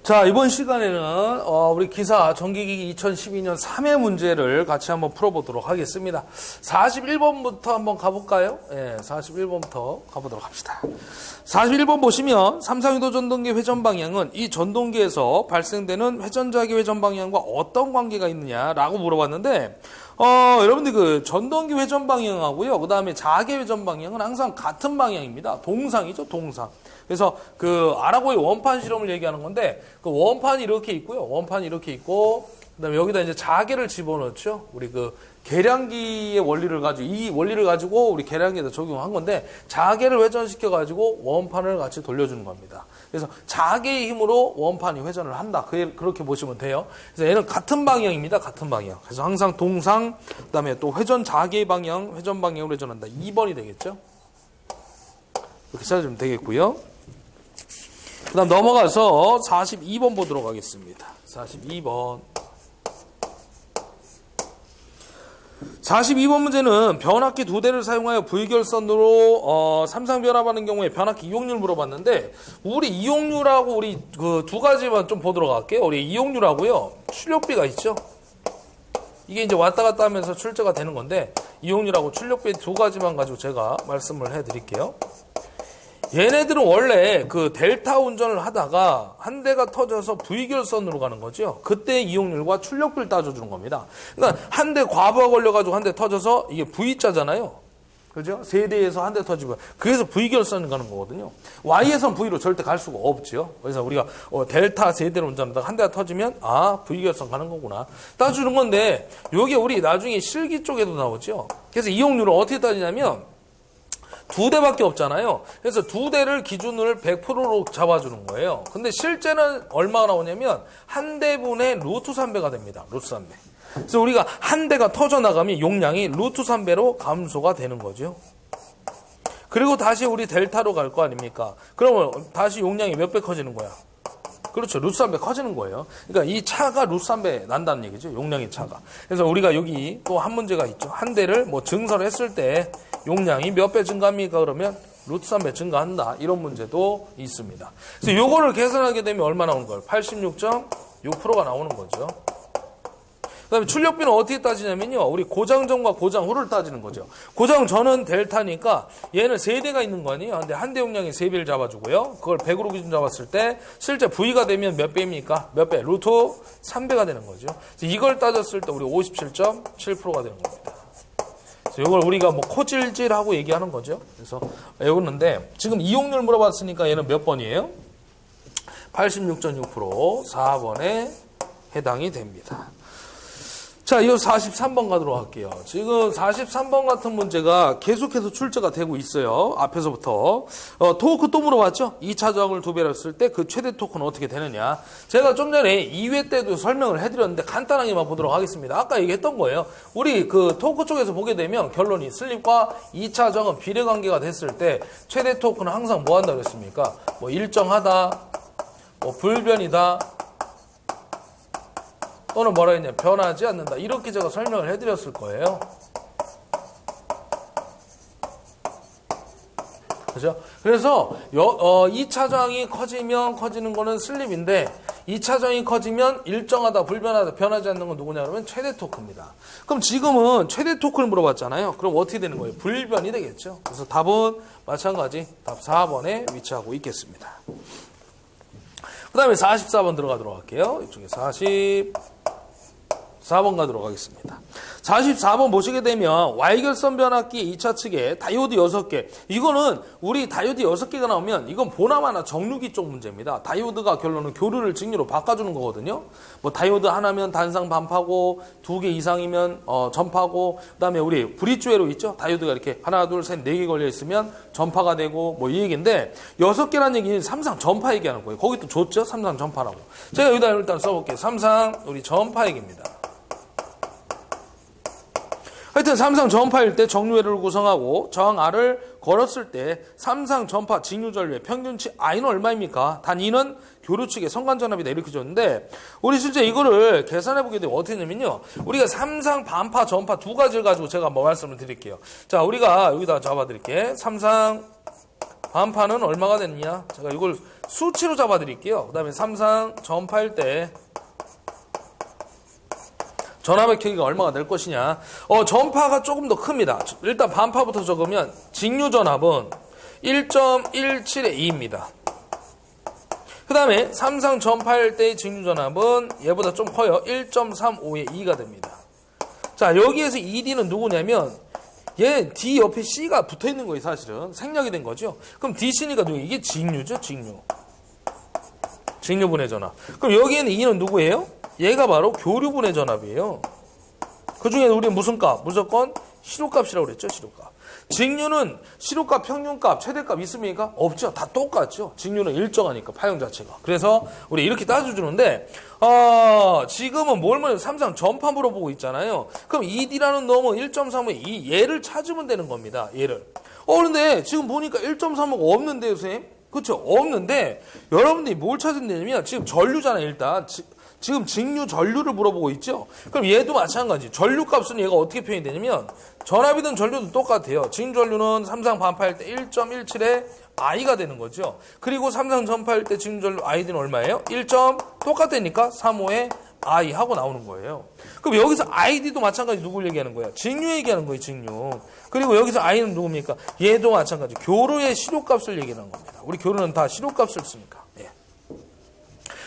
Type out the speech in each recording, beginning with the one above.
자, 이번 시간에는 우리 기사 정기기기 2012년 3회 문제를 같이 한번 풀어보도록 하겠습니다. 41번부터 한번 가볼까요? 예, 41번부터 가보도록 합시다. 41번 보시면 삼상유도 전동기 회전 방향은 이 전동기에서 발생되는 회전자기 회전 방향과 어떤 관계가 있느냐라고 물어봤는데 여러분들 그 전동기 회전 방향하고요, 그 다음에 자기 회전 방향은 항상 같은 방향입니다. 동상이죠, 동상. 그래서 그 아라고의 원판 실험을 얘기하는 건데, 그 원판이 이렇게 있고요, 원판이 이렇게 있고, 그다음에 여기다 이제 자개를 집어넣죠. 우리 그 계량기의 원리를 가지고, 이 원리를 가지고 우리 계량기에다 적용한 건데, 자개를 회전시켜 가지고 원판을 같이 돌려주는 겁니다. 그래서 자개의 힘으로 원판이 회전을 한다. 그렇게 보시면 돼요. 그래서 얘는 같은 방향입니다. 같은 방향. 그래서 항상 동상, 그다음에 또 회전 자개 방향, 회전 방향으로 회전한다. 2번이 되겠죠. 이렇게 찾아주면 되겠고요. 그 다음 넘어가서 42번 보도록 하겠습니다. 42번. 42번 문제는 변압기 2대를 사용하여 V결선으로 삼상변압하는 경우에 변압기 이용률 물어봤는데, 우리 이용률하고 우리 그 두 가지만 좀 보도록 할게요. 우리 이용률하고요, 출력비가 있죠. 이게 이제 왔다 갔다 하면서 출제가 되는 건데, 이용률하고 출력비 두 가지만 가지고 제가 말씀을 해드릴게요. 얘네들은 원래 그 델타 운전을 하다가 한 대가 터져서 V결선으로 가는 거죠. 그때 이용률과 출력비를 따져주는 겁니다. 그러니까 한 대 과부하 걸려가지고 한 대 터져서 이게 V자잖아요. 그죠? 세 대에서 한 대 터지면 그래서 V결선 가는 거거든요. Y에선 V로 절대 갈 수가 없죠. 그래서 우리가 델타 세 대를 운전하다가 한 대가 터지면 V결선 가는 거구나 따주는 건데, 요게 우리 나중에 실기 쪽에도 나오죠. 그래서 이용률을 어떻게 따지냐면 두 대밖에 없잖아요. 그래서 두 대를 기준을 100%로 잡아주는 거예요. 근데 실제는 얼마가 나오냐면 한 대분의 루트 3배가 됩니다. 루트 3배. 그래서 우리가 한 대가 터져나가면 용량이 루트 3배로 감소가 되는 거죠. 그리고 다시 우리 델타로 갈 거 아닙니까? 그러면 다시 용량이 몇 배 커지는 거야? 그렇죠. 루트 3배 커지는 거예요. 그러니까 이 차가 루트 3배 난다는 얘기죠. 용량의 차가. 그래서 우리가 여기 또 한 문제가 있죠. 한 대를 뭐 증설을 했을 때 용량이 몇 배 증가합니까? 그러면 루트 3배 증가한다. 이런 문제도 있습니다. 그래서 요거를 계산하게 되면 얼마 나오는 거예요? 86.6%가 나오는 거죠. 그 다음에 출력비는 어떻게 따지냐면요, 우리 고장 전과 고장 후를 따지는 거죠. 고장 전은 델타니까 얘는 세 대가 있는 거 아니에요. 근데 한 대 용량이 3배를 잡아주고요. 그걸 100으로 기준 잡았을 때 실제 V가 되면 몇 배입니까? 몇 배? 루트 3배가 되는 거죠. 그래서 이걸 따졌을 때 우리 57.7%가 되는 겁니다. 그래서 이걸 우리가 뭐 코질질하고 얘기하는 거죠. 그래서 외우는데, 지금 이용률 물어봤으니까 얘는 몇 번이에요? 86.6%, 4번에 해당이 됩니다. 자, 이거 43번 가도록 할게요. 지금 43번 같은 문제가 계속해서 출제가 되고 있어요. 앞에서부터. 토크 또 물어봤죠? 2차 저항을 2배로 했을 때 그 최대 토크는 어떻게 되느냐. 제가 좀 전에 2회 때도 설명을 해드렸는데 간단하게만 보도록 하겠습니다. 아까 얘기했던 거예요. 우리 그 토크 쪽에서 보게 되면 결론이 슬립과 2차 저항은 비례관계가 됐을 때 최대 토크는 항상 뭐 한다고 했습니까? 뭐 일정하다, 뭐 불변이다, 또는 뭐라 했냐, 변하지 않는다. 이렇게 제가 설명을 해드렸을 거예요. 그죠? 그래서 2차 저항이 커지면 커지는 거는 슬립인데, 2차 저항이 커지면 일정하다, 불변하다, 변하지 않는 건 누구냐 그러면 최대 토크입니다. 그럼 지금은 최대 토크를 물어봤잖아요. 그럼 어떻게 되는 거예요? 불변이 되겠죠. 그래서 답은 마찬가지 답 4번에 위치하고 있겠습니다. 그 다음에 44번 들어가도록 할게요. 이쪽에 44번 가도록 하겠습니다. 44번 보시게 되면 Y결선 변압기 2차 측에 다이오드 6개. 이거는 우리 다이오드 6개가 나오면 이건 보나마나 정류기 쪽 문제입니다. 다이오드가 결론은 교류를 직류로 바꿔주는 거거든요. 뭐 다이오드 하나면 단상 반파고 2개 이상이면 전파고, 그다음에 우리 브릿지회로 있죠. 다이오드가 이렇게 하나 둘 셋 4개 걸려 있으면 전파가 되고 뭐 이 얘기인데, 6개라는 얘기는 삼상 전파 얘기하는 거예요. 거기 또 줬죠. 삼상 전파라고. 제가 여기다 일단 써볼게요. 삼상 우리 전파 얘기입니다. 하여튼 삼상 전파일 때 정류회를 구성하고 저항 R을 걸었을 때 삼상 전파 직류전류의 평균치 I는 얼마입니까? 단위는 교류 측의 성간전압이다. 이렇게 줬는데, 우리 실제 이거를 계산해보게 되면 어떻게 되냐면요, 우리가 삼상 반파 전파 두 가지를 가지고 제가 한번 말씀을 드릴게요. 자, 우리가 여기다 잡아드릴게. 삼상 반파는 얼마가 되느냐? 제가 이걸 수치로 잡아드릴게요. 그 다음에 삼상 전파일 때 전압의 크기가 얼마가 될 것이냐. 전파가 조금 더 큽니다. 일단 반파부터 적으면 직류 전압은 1.17의 2입니다. 그 다음에 삼상 전파일 때의 직류 전압은 얘보다 좀 커요. 1.35의 2가 됩니다. 자, 여기에서 ED는 누구냐면 얘 D 옆에 C가 붙어 있는 거예요, 사실은. 생략이 된 거죠. 그럼 DC니까 누구? 이게 직류죠, 직류. 직류분해 전압. 그럼 여기에는 E는 누구예요? 얘가 바로 교류분해 전압이에요. 그 중에 우리는 무슨 값? 무조건 시료값이라고 그랬죠, 시료값. 직류는 시료값, 평균값, 최대값 있습니까? 없죠. 다 똑같죠. 직류는 일정하니까, 파형 자체가. 그래서 우리 이렇게 따져주는데, 지금은 뭘 삼상 전파 물어보고 있잖아요. 그럼 ED라는 놈은 1.35의 2, 얘를 찾으면 되는 겁니다. 얘를. 근데 지금 보니까 1.35가 없는데요, 선생님? 그렇죠? 없는데, 여러분들이 뭘 찾으면 되냐면, 지금 전류잖아요, 일단. 지금 직류 전류를 물어보고 있죠. 그럼 얘도 마찬가지. 전류 값은 얘가 어떻게 표현이 되냐면 전압이든 전류도 똑같아요. 직류 전류는 삼상 반파일 때 1.17의 I가 되는 거죠. 그리고 삼상 전파일 때 직류 전류 ID는 얼마예요? 1. 똑같다니까 35의 I 하고 나오는 거예요. 그럼 여기서 ID도 마찬가지 누굴 얘기하는 거예요? 직류 얘기하는 거예요, 직류. 그리고 여기서 I는 누굽니까? 얘도 마찬가지. 교류의 시료값을 얘기하는 겁니다. 우리 교류는 다 시료값을 쓰니까. 예.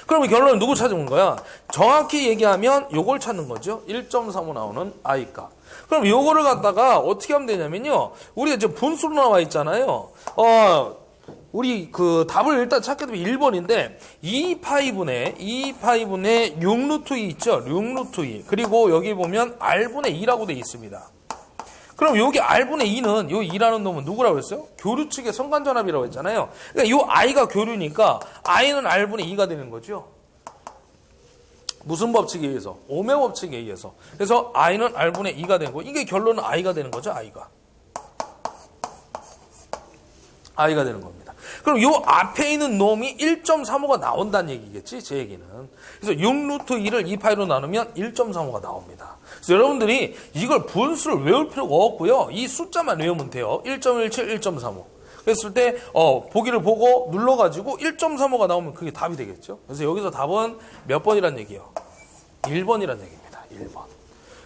그러면 결론은 누구 찾으면 거야? 정확히 얘기하면 요걸 찾는 거죠. 1.35 나오는 I값. 그럼 요거를 갖다가 어떻게 하면 되냐면요. 우리가 지금 분수로 나와 있잖아요. 우리 그 답을 일단 찾게 되면 1번인데 2파이분의 6루트 2 있죠. 6루트 2. 그리고 여기 보면 R분의 2라고 돼 있습니다. 그럼 여기 R분의 2는 요 2라는 놈은 누구라고 했어요? 교류 측의 성간전압이라고 했잖아요. 그러니까 요 I가 교류니까 I는 R분의 2가 되는 거죠. 무슨 법칙에 의해서? 오메 법칙에 의해서. 그래서 I는 R분의 2가 되는 거. 이게 결론은 I가 되는 거죠. I가 되는 겁니다. 그럼 요 앞에 있는 놈이 1.35가 나온다는 얘기겠지, 제 얘기는. 그래서 6루트 2를 2파이로 나누면 1.35가 나옵니다. 그래서 여러분들이 이걸 분수를 외울 필요가 없고요. 이 숫자만 외우면 돼요. 1.17, 1.35. 그랬을 때 보기를 보고 눌러가지고 1.35가 나오면 그게 답이 되겠죠. 그래서 여기서 답은 몇 번이란 얘기예요? 1번이란 얘기입니다. 1번.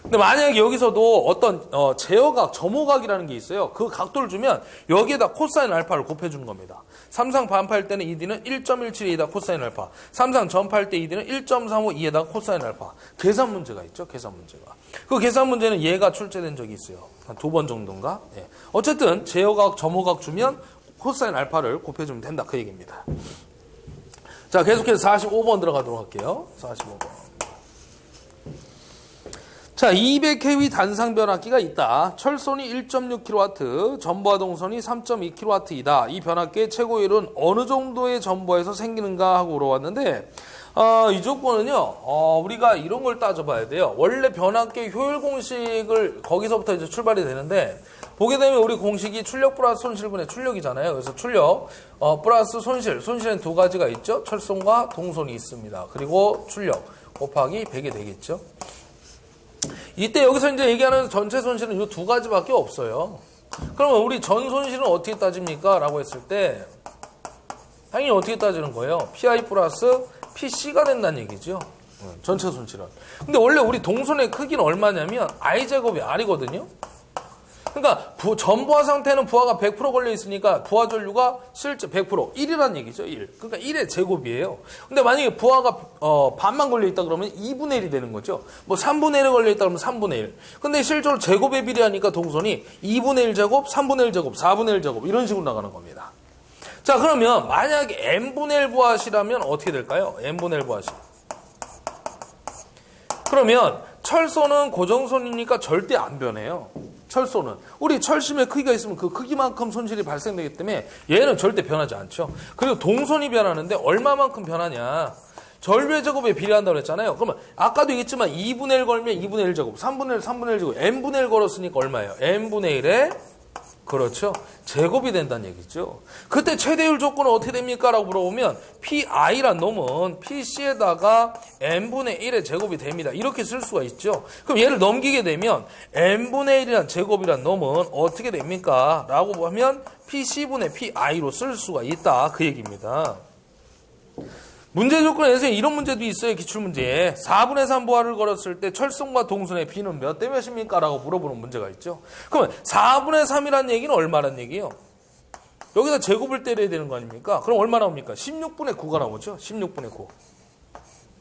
근데 만약에 여기서도 어떤 제어각, 점호각이라는 게 있어요. 그 각도를 주면 여기에다 코사인 알파를 곱해주는 겁니다. 삼상 반파일 때는 ED는 1.17에다 코사인 알파, 삼상 전파일 때 ED는 1.35E에다 코사인 알파. 계산 문제가 있죠. 계산 문제가. 그 계산 문제는 얘가 출제된 적이 있어요. 한 2번 정도인가? 네. 어쨌든 제어각, 점호각 주면 코사인 알파를 곱해주면 된다. 그 얘기입니다. 자, 계속해서 45번 들어가도록 할게요. 45번. 자, 200kV 단상 변압기가 있다. 철선이 1.6kW, 전부하 동선이 3.2kW이다. 이 변압기의 최고율은 어느 정도의 전부하에서 생기는가 하고 물어봤는데, 이 조건은요, 우리가 이런 걸 따져봐야 돼요. 원래 변압기 효율 공식을 거기서부터 이제 출발이 되는데, 보게 되면 우리 공식이 출력 플러스 손실분의 출력이잖아요. 그래서 출력, 플러스 손실은 두 가지가 있죠. 철선과 동선이 있습니다. 그리고 출력 곱하기 100이 되겠죠. 이때 여기서 이제 얘기하는 전체 손실은 이 두 가지밖에 없어요. 그러면 우리 전 손실은 어떻게 따집니까? 라고 했을 때 당연히 어떻게 따지는 거예요? PI 플러스 PC가 된다는 얘기죠. 전체 손실은. 근데 원래 우리 동선의 크기는 얼마냐면 I제곱이 R이거든요. 그러니까 전부하 상태는 부하가 100% 걸려 있으니까 부하 전류가 실제 100% 1이라는 얘기죠. 1. 그러니까 1의 제곱이에요. 근데 만약에 부하가 반만 걸려 있다 그러면 2분의 1이 되는 거죠. 뭐 3분의 1에 걸려 있다 그러면 3분의 1. 근데 실제로 제곱에 비례하니까 동선이 2분의 1 제곱, 3분의 1 제곱, 4분의 1 제곱 이런 식으로 나가는 겁니다. 자, 그러면 만약에 n분의 1 부하시라면 어떻게 될까요? n분의 1 부하시. 그러면 철선은 고정선이니까 절대 안 변해요. 철소는 우리 철심의 크기가 있으면 그 크기만큼 손실이 발생되기 때문에 얘는 절대 변하지 않죠. 그리고 동선이 변하는데 얼마만큼 변하냐? 전류의 제곱에 비례한다고 그랬잖아요. 그러면 아까도 얘기했지만 2분의 1 걸면 2분의 1 제곱, 3분의 1, 3분의 1 제곱, n분의 1 걸었으니까 얼마예요? n분의 1의 그렇죠. 제곱이 된다는 얘기죠. 그때 최대율 조건은 어떻게 됩니까? 라고 물어보면 PI란 놈은 PC에다가 n분의 1의 제곱이 됩니다. 이렇게 쓸 수가 있죠. 그럼 얘를 넘기게 되면 n분의 1이란 제곱이란 놈은 어떻게 됩니까? 라고 하면 PC분의 PI로 쓸 수가 있다. 그 얘기입니다. 문제 조건에서 이런 문제도 있어요. 기출문제에 4분의 3 부하를 걸었을 때 철성과 동선의 B는 몇 대 몇입니까? 라고 물어보는 문제가 있죠. 그러면 4분의 3이라는 얘기는 얼마란 얘기예요? 여기다 제곱을 때려야 되는 거 아닙니까? 그럼 얼마 나옵니까? 16분의 9가 나오죠. 16분의 9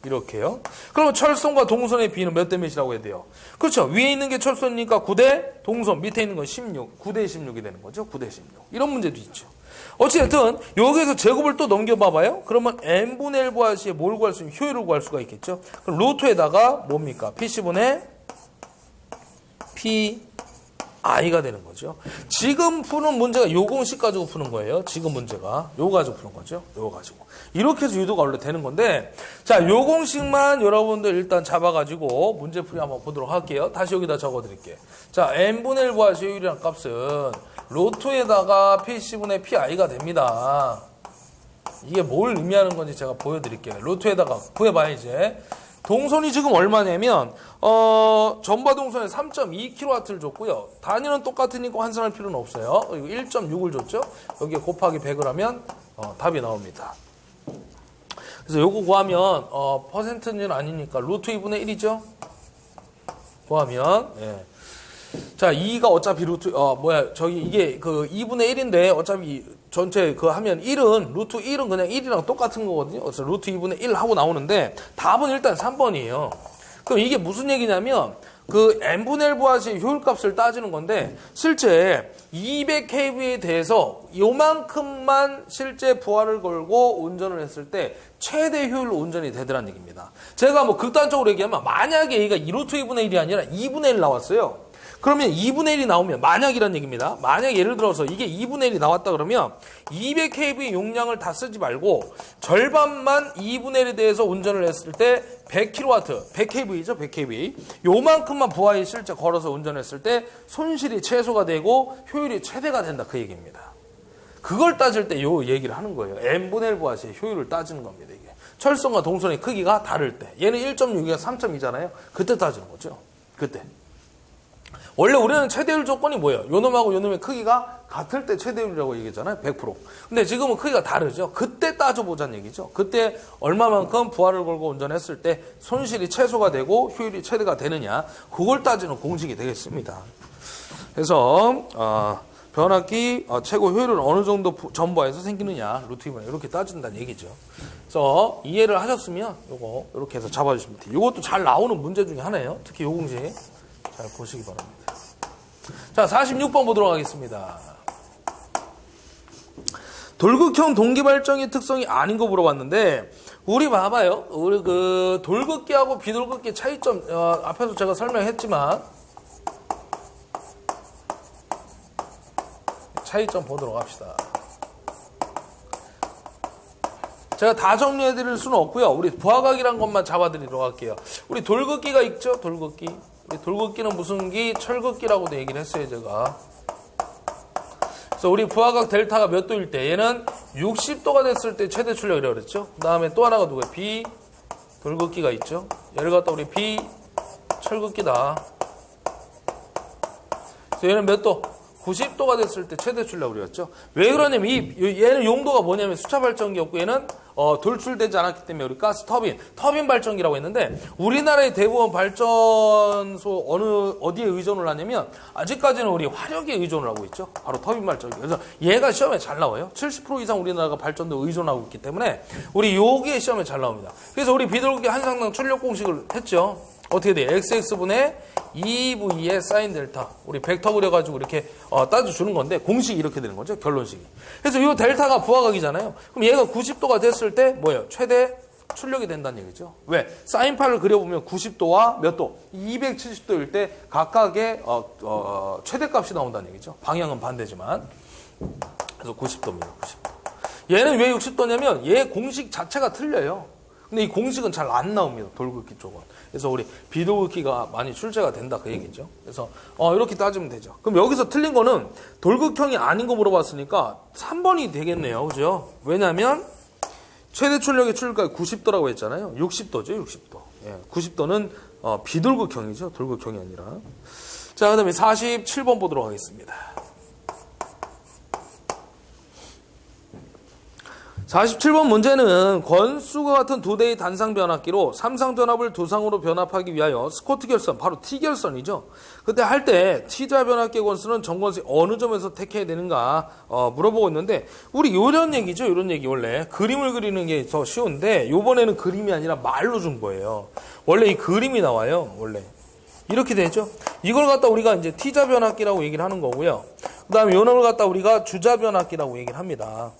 이렇게요. 그러면 철선과 동선의 B는 몇 대 몇이라고 해야 돼요? 그렇죠. 위에 있는 게 철선이니까 9대 동선, 밑에 있는 건 16, 9대 16이 되는 거죠. 9대 16 이런 문제도 있죠. 어쨌든 여기에서 제곱을 또 넘겨봐봐요. 그러면 n분의 1 부하 시에 뭘 구할 수 있는 효율을 구할 수가 있겠죠. 그럼 루트에다가 뭡니까? PC분의 PI가 되는 거죠. 지금 푸는 문제가 요 공식 가지고 푸는 거예요. 지금 문제가 요거 가지고 푸는 거죠. 요거 가지고 이렇게 해서 유도가 원래 되는 건데, 자, 요 공식만 여러분들 일단 잡아가지고 문제풀이 한번 보도록 할게요. 다시 여기다 적어드릴게요. 자, n분의 1 부하 시 효율이란 값은 로트에다가 PC분의 PI가 됩니다. 이게 뭘 의미하는 건지 제가 보여드릴게요. 로트에다가 구해봐야 이제. 동선이 지금 얼마냐면 전바 동선에 3.2kW를 줬고요. 단위는 똑같으니까 환산할 필요는 없어요. 그리고 1.6을 줬죠. 여기에 곱하기 100을 하면 답이 나옵니다. 그래서 요거 구하면 퍼센트는 아니니까 루트 2분의 1이죠. 구하면 예. 자, 2가 어차피 루트, 이게 그 2분의 1인데 어차피 전체 그 하면 1은, 루트 1은 그냥 1이랑 똑같은 거거든요. 그래서 루트 2분의 1 하고 나오는데 답은 일단 3번이에요. 그럼 이게 무슨 얘기냐면 그 n분의 1 부하시 효율값을 따지는 건데 실제 200kV에 대해서 요만큼만 실제 부하를 걸고 운전을 했을 때 최대 효율로 운전이 되더란 얘기입니다. 제가 뭐 극단적으로 얘기하면 만약에 얘가 루트 2분의 1이 아니라 2분의 1 나왔어요. 그러면 2분의 1이 나오면 만약이란 얘기입니다. 만약 예를 들어서 이게 2분의 1이 나왔다 그러면 200kV 용량을 다 쓰지 말고 절반만 2분의 1에 대해서 운전을 했을 때 100kW, 100kV죠, 100kV. 요만큼만 부하에 실제 걸어서 운전했을 때 손실이 최소가 되고 효율이 최대가 된다 그 얘기입니다. 그걸 따질 때 요 얘기를 하는 거예요. n분의 1 부하시의 효율을 따지는 겁니다. 이게 철선과 동선의 크기가 다를 때. 얘는 1.6이가 3.2잖아요. 그때 따지는 거죠. 그때. 원래 우리는 최대율 조건이 뭐예요? 요놈하고 요놈의 크기가 같을 때 최대율이라고 얘기했잖아요. 100%. 근데 지금은 크기가 다르죠. 그때 따져보자는 얘기죠. 그때 얼마만큼 부하를 걸고 운전했을 때 손실이 최소가 되고 효율이 최대가 되느냐. 그걸 따지는 공식이 되겠습니다. 그래서 변압기 최고 효율은 어느 정도 전부하에서 생기느냐. 루트 2분의 이렇게 따진다는 얘기죠. 그래서 이해를 하셨으면 요거 이렇게 해서 잡아주시면 돼요. 이것도 잘 나오는 문제 중에 하나예요. 특히 요 공식. 잘 보시기 바랍니다. 자, 46번 보도록 하겠습니다. 돌극형 동기발전기 특성이 아닌 거 물어봤는데, 우리 봐봐요. 우리 그 돌극기하고 비돌극기 차이점, 앞에서 제가 설명했지만, 차이점 보도록 합시다. 제가 다 정리해 드릴 수는 없고요. 우리 부하각이란 것만 잡아 드리도록 할게요. 우리 돌극기가 있죠? 돌극기. 돌극기는 무슨 기? 철극기라고도 얘기를 했어요, 제가. 그래서 우리 부하각 델타가 몇 도일 때 얘는 60도가 됐을 때 최대 출력이라고 그랬죠. 그 다음에 또 하나가 누구예요? 비 돌극기가 있죠. 얘를 갖다 우리 비 철극기다. 그래서 얘는 몇 도? 90도가 됐을 때 최대 출력을 그랬죠. 왜 그러냐면 얘는 용도가 뭐냐면 수차 발전기였고 얘는 돌출되지 않았기 때문에 우리 가스 터빈 발전기라고 했는데 우리나라의 대부분 발전소 어디에 의존을 하냐면 아직까지는 우리 화력에 의존을 하고 있죠. 바로 터빈 발전기. 그래서 얘가 시험에 잘 나와요. 70% 이상 우리나라가 발전도에 의존하고 있기 때문에 우리 요게 시험에 잘 나옵니다. 그래서 우리 비돌극기 한 상당 출력 공식을 했죠. 어떻게 돼요? xx분의 2v의 사인 델타. 우리 벡터 그려가지고 이렇게 따져주는 건데 공식이 이렇게 되는 거죠. 결론식이. 그래서 이 델타가 부하각이잖아요. 그럼 얘가 90도가 됐을 때 뭐예요? 최대 출력이 된다는 얘기죠. 왜? 사인파를 그려보면 90도와 몇 도? 270도일 때 각각의 최대값이 나온다는 얘기죠. 방향은 반대지만. 그래서 90도입니다. 90도. 얘는 왜 60도냐면 얘 공식 자체가 틀려요. 근데 이 공식은 잘 안 나옵니다. 돌극기 쪽은. 그래서 우리 비돌극기가 많이 출제가 된다 그 얘기죠. 그래서 이렇게 따지면 되죠. 그럼 여기서 틀린 거는 돌극형이 아닌 거 물어봤으니까 3번이 되겠네요. 그죠? 왜냐면 최대 출력의 출력까지 90도라고 했잖아요. 60도죠. 60도. 예, 90도는 비돌극형이죠. 돌극형이 아니라. 자, 그 다음에 47번 보도록 하겠습니다. 47번 문제는 권수와 같은 두 대의 단상 변압기로 삼상 전압을 두상으로 변압하기 위하여 스코트 결선, 바로 T 결선이죠. 그때 할 때 T자 변압기의 권수는 전권수의 어느 점에서 택해야 되는가 물어보고 있는데, 우리 이런 얘기죠. 이런 얘기 원래 그림을 그리는 게 더 쉬운데 이번에는 그림이 아니라 말로 준 거예요. 원래 이 그림이 나와요. 원래 이렇게 되죠. 이걸 갖다 우리가 이제 T자 변압기라고 얘기를 하는 거고요. 그 다음에 요놈을 갖다 우리가 주자 변압기라고 얘기를 합니다.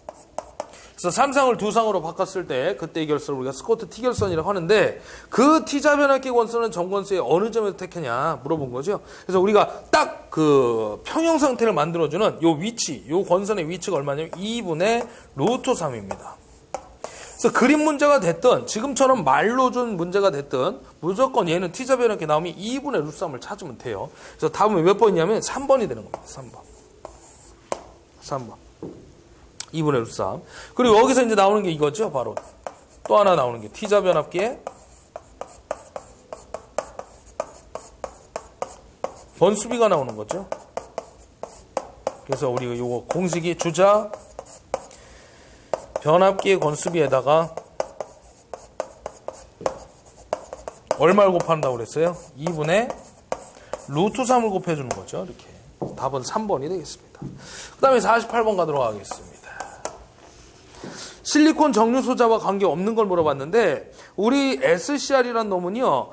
그래서 삼상을 두상으로 바꿨을 때 그때 이 결선을 우리가 스코트 T 결선이라고 하는데, 그 T자 변압기 권수는 전권수의 어느 점에서 택하냐 물어본 거죠. 그래서 우리가 딱 그 평형 상태를 만들어주는 요 위치, 요 권선의 위치가 얼마냐면 2분의 루트 3입니다. 그래서 그림 문제가 됐든 지금처럼 말로 준 문제가 됐든 무조건 얘는 T자 변압기 나오면 2분의 루트 3을 찾으면 돼요. 그래서 답은 몇 번이냐면 3번이 되는 겁니다. 3번. 2분의 루트 3. 그리고 여기서 이제 나오는 게 이거죠. 바로 또 하나 나오는 게 T자 변압기의 번수비가 나오는 거죠. 그래서 우리가 요거 공식이 주자 변압기의 권수비에다가 얼마를 곱한다고 그랬어요? 2분의 루트 3을 곱해주는 거죠. 이렇게. 답은 3번이 되겠습니다. 그 다음에 48번 가도록 하겠습니다. 실리콘 정류 소자와 관계없는 걸 물어봤는데, 우리 SCR이란 놈은요,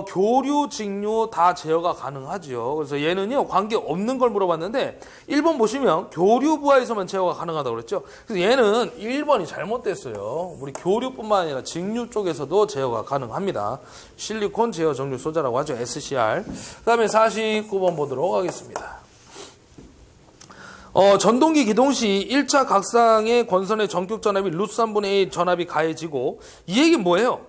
교류, 직류 다 제어가 가능하죠. 그래서 얘는요, 관계없는 걸 물어봤는데, 1번 보시면 교류 부하에서만 제어가 가능하다고 그랬죠. 그래서 얘는 1번이 잘못됐어요. 우리 교류뿐만 아니라 직류 쪽에서도 제어가 가능합니다. 실리콘 제어 정류 소자라고 하죠. SCR. 그 다음에 49번 보도록 하겠습니다. 전동기 기동 시 1차 각상의 권선의 전격 전압이 루트 3분의 1 전압이 가해지고, 이 얘기는 뭐예요?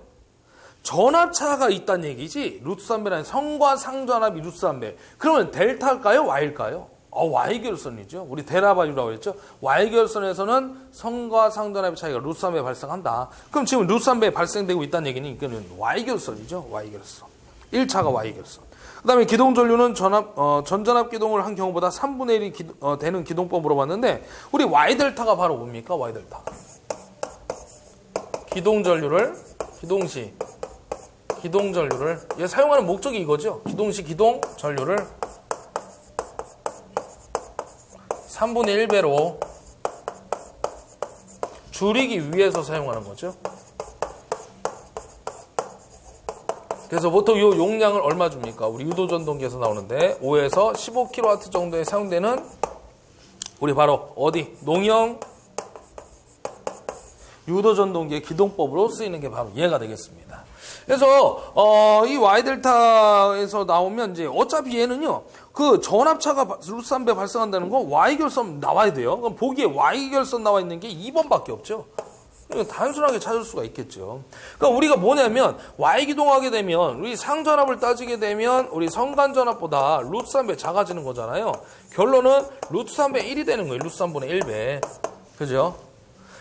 전압차가 있다는 얘기지, 루트 3배라는 성과 상전압이 루트 3배. 그러면 델타일까요? Y일까요? Y결선이죠. 우리 데라바유라고 했죠. Y결선에서는 성과 상전압의 차이가 루트 3배 발생한다. 그럼 지금 루트 3배 발생되고 있다는 얘기는 이거는 Y결선이죠. Y결선. 1차가 Y결선. 그 다음에 기동전류는 전전압 기동을 한 경우보다 3분의 1이 되는 기동법 물어봤는데, 우리 Y델타가 바로 뭡니까? Y델타. 기동전류를, 얘 사용하는 목적이 이거죠. 기동시 기동전류를 3분의 1배로 줄이기 위해서 사용하는 거죠. 그래서 보통 이 용량을 얼마 줍니까? 우리 유도전동기에서 나오는데 5에서 15kW 정도에 사용되는, 우리 바로 어디? 농형 유도전동기의 기동법으로 쓰이는 게 바로 얘가 되겠습니다. 그래서 이 Y델타에서 나오면 이제 어차피 얘는요, 그 전압차가 루트 3배 발생한다는 건 Y결선 나와야 돼요. 그럼 보기에 Y결선 나와 있는 게 2번밖에 없죠. 단순하게 찾을 수가 있겠죠. 그러니까 우리가 뭐냐면, Y기동하게 되면, 우리 상전압을 따지게 되면 우리 성간전압보다 루트 3배 작아지는 거잖아요. 결론은 루트 3배 1이 되는 거예요. 루트 3분의 1배. 그죠?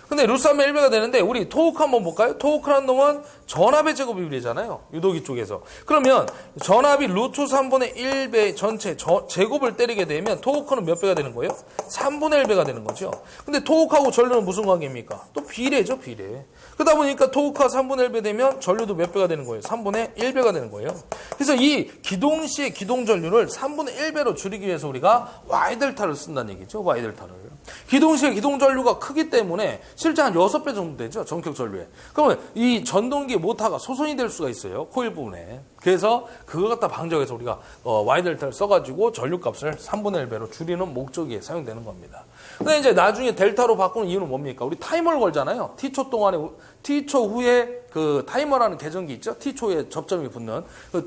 근데 루트 3배 1배가 되는데, 우리 토크 한번 볼까요? 토크라는 놈은 전압의 제곱 비율이잖아요. 유도기 쪽에서. 그러면 전압이 루트 3분의 1배 전체 제곱을 때리게 되면 토크는 몇 배가 되는 거예요? 3분의 1배가 되는 거죠. 근데 토크하고 전류는 무슨 관계입니까? 또 비례죠, 비례. 그러다 보니까 토크가 3분의 1배 되면 전류도 몇 배가 되는 거예요? 3분의 1배가 되는 거예요. 그래서 이 기동시의 기동전류를 3분의 1배로 줄이기 위해서 우리가 Y델타를 쓴다는 얘기죠. Y델타를. 기동시의 기동전류가 크기 때문에 실제 한 6배 정도 되죠. 전격 전류에. 그러면 이 전동기 모터가 소선이 될 수가 있어요. 코일 부분에. 그래서 그걸 갖다 방지해서 우리가 Y델타를 써가지고 전류값을 3분의 1배로 줄이는 목적에 사용되는 겁니다. 근데 이제 나중에 델타로 바꾸는 이유는 뭡니까? 우리 타이머를 걸잖아요. T초 동안에, T초 후에 그 타이머라는 계정기 있죠? T초에 접점이 붙는. 그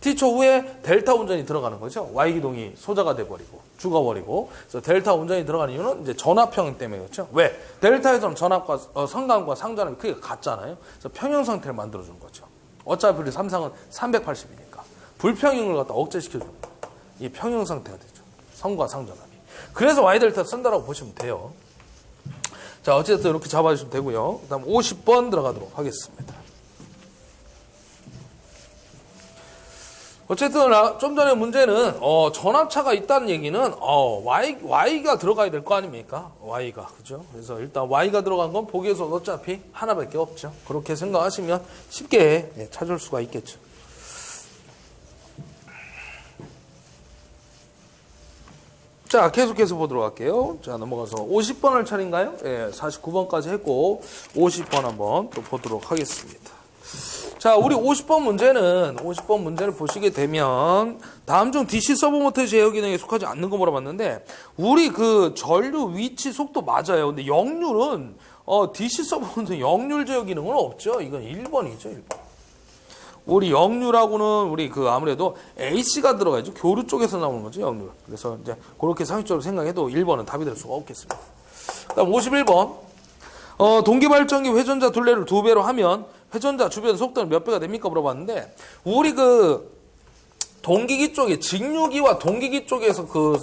T초 후에 델타 운전이 들어가는 거죠. Y기동이 소자가 돼버리고 죽어버리고. 그래서 델타 운전이 들어가는 이유는 이제 전압평형 때문에 그렇죠. 왜? 델타에서는 전압과 성감과 상전압이 크게 같잖아요. 그래서 평형 상태를 만들어주는 거죠. 어차피 우리 삼상은 380이니까 불평형을 갖다 억제시켜주는 거예요. 이 평형 상태가 되죠. 성과 상전압이. 그래서 Y델타 쓴다라고 보시면 돼요. 자, 어쨌든 이렇게 잡아주시면 되고요. 그 다음 50번 들어가도록 하겠습니다. 어쨌든 좀 전에 문제는 전압차가 있다는 얘기는 Y가 들어가야 될 거 아닙니까? Y가. 그죠? 그래서 일단 Y가 들어간 건 보기에서 어차피 하나밖에 없죠. 그렇게 생각하시면 쉽게 찾을 수가 있겠죠. 자, 계속해서 보도록 할게요. 자, 넘어가서 50번 할 차례인가요? 예, 49번까지 했고 50번 한번 또 보도록 하겠습니다. 자, 우리 50번 문제를 보시게 되면 다음 중 DC 서브모터 제어 기능에 속하지 않는 거 물어봤는데 우리 그 전류 위치 속도 맞아요. 근데 역률은 DC 서브모터 역률 제어 기능은 없죠. 이건 1번이죠, 1번. 우리 역률하고는 우리 그 아무래도 AC가 들어가야죠. 교류 쪽에서 나오는 거죠, 역률. 그래서 이제 그렇게 상식적으로 생각해도 1번은 답이 될 수가 없겠습니다. 그다음 51번. 동기발전기 회전자 둘레를 2배로 하면 회전자 주변 속도는 몇 배가 됩니까? 물어봤는데 우리 그 동기기 쪽에 직류기와 동기기 쪽에서 그